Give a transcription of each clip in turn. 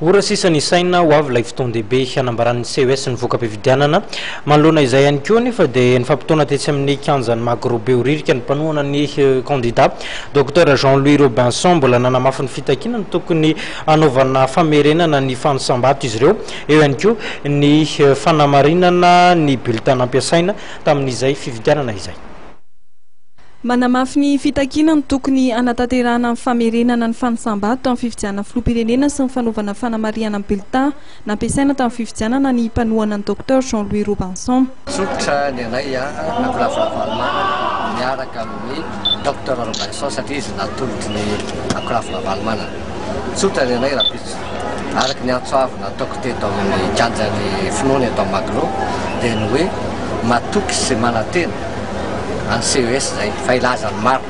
ora sisa ny saina ho avy ilay fotoan-dehibe hanambaran'ny CES ny voaka-pividianana manoloana izay ihany koa nefa dia ny fampitona tetsy amin'ny kianjan'ny Magrobe Oririka ny mpanohana ny candidat Dr Jean-Louis Robinson mbola nanamafy ny fitakinana tokony anaovana famerenana ny fanosambato izy ireo eo ihany koa ny fanamarinana ny bulletin ampiasaina tamin'izay fividianana izay. Manamafy ny fitakinana tokony anatanterahana amin'ny famerenana ny fanosambato amin'ny fifidianana filoham-pirenena sy ny fanaovana fanamariana ny bulletin nampiasaina tamin'ny fifidianana ny mpanohana ny Dr Jean-Louis Robinson. Tsotra ny anay akorafa-valomana miaraka amin'ny Dr Robinson satria izy natolotry ny akorafa-valomana. Tsotra ny anay rapitso araka ny antsoavina ataoko teto amin'ny kianjan'ny finoana eto Magro dia ny hoe matoky sy manantena en CES zay failazany maro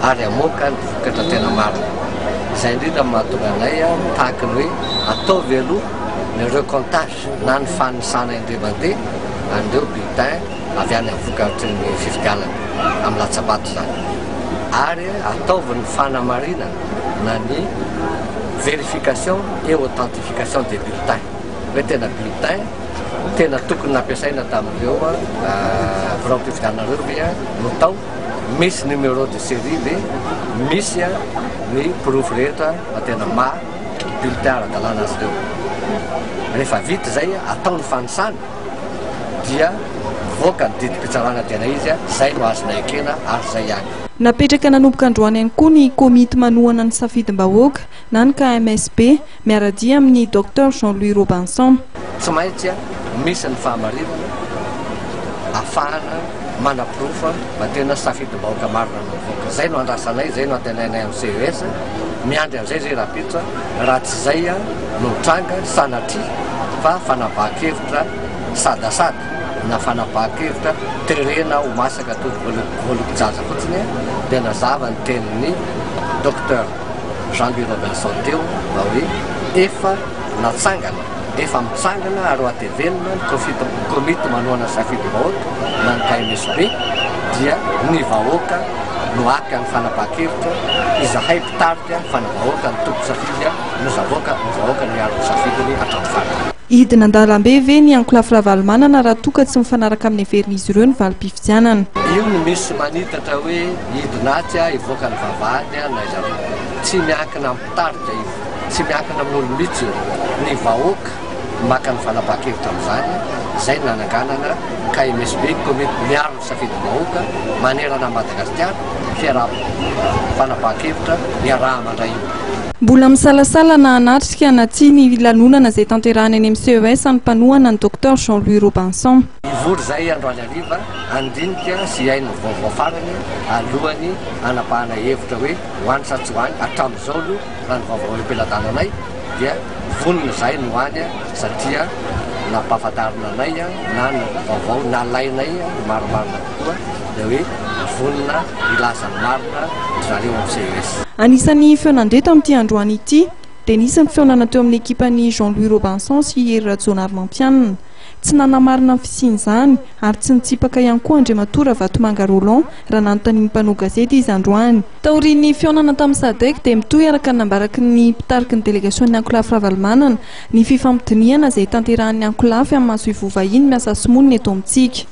ary amoaka ny vokatra tena maro. Izay indrindra mahatonga anay tahaka ny hoe ataovy aloha ny recomptage na ny fanisana indray mandeha an'ireo bulletin avy any amin'ny vokatry ny fifidianana amin'ny latsabato zany, ary ataovy ny fanamarinana na ny vérification et authentification des bulletins hoe tena bulletin tena tokony nampiasaina tamin'ireo fifidianareo dia no tao misy numéro de série dia misy ny proof rehetra tena bulletin ara-dalàna azy ireo. Rehefa vita zay atao ny fanisana dia voaka ny didim-pitsarana tena izy zay no azonay ekena ary zay ihany. Napetraka nanomboka androany ihany koa ny komity manohana ny safidim-bahoaka na ny KMSB miaradia amin'ny Dr Jean-Louis Robinson. Tsy maintsy misy ny fahamarinana ahafahana manaprofa mba tena safidim-bahoaka marina ny voaka. Zay no andrasanay, zay no antenainay amin'ny CES miandry an'izay zay rapitra raha tsy zay no tranga sanatria fa fanabahakevitra sadasady na fanabahakevitra terena ho masaka toy voalobojaza fotsiny dia nazava ny tenin'ny Dr Jean-Louis Robinson teo mba hoe efa natsangana, efa mitsangana ary atevelona ny komity manohana safidim-bahoaka na ny KMSB dia ny vahoaka no aka ny fanabahakevitra izahay mpitarika fanavahoaka ny tompo safidy no vahoaka ny aro safidiny hatramin'ny farany. Idina an-dalambe ve ny ankolafy valomana raha toka tsy mifanaraka amin'ny heverin'izy ireo ny valim-pifidianana. Io no misy manitatra hoe idinaty ivoaka ny vavahany na zareo tsy miankina amin'ny mpitarika io, tsy miankina amin'ny olo-mitsy ny vahoaka maka ny fanabahakevitra amin'izany. Zay nananganana KMSB komity miaro ny safidim-bahoaka manerana Madagasikara fiaraham-fanabahakevitra miaraha-mandray io. Mbola misalasala na anatrika na tsy ny lanonana izay tanterahany any amin'ny CES ny mpanohana ny Dr Jean-Louis Robinson. Ivory zay androany hariva andinika sy hainy vaovao farany alohany anapahana hevitra hoe hoany sa tsy hoany hatramin'izao aloha raha ny vaovao epelatananay dia vonona zay no hoany satria nampahafantarina anay na ny vaovao nalainay maromarina kokoa dia hoe vonona ilazany marina zareo amin'ny CES. Anisan'ny feonandre tamin'ity androany ity dia nisy ny feonana teo amin'ny ekipan'ny Jean-Louis Robinson sy Hery Rajaonarymampianina. Tsy nanamarina ny fisian'izany ary tsy nitsipaka ihany koa Andriamatora Vatomanga Roland raha nanontanian'ny mpanao gazety izy androany. Taorian'ny feonana tamin'ny SADC dia mitohy araka nambaraky ny mpitariky ny delegation'ny ankolafy ravalomanana ny fifampitoniana izay tanterahan'ny ankolafy amin'ny maso ivovahiny miasa Somonina eto amintsika.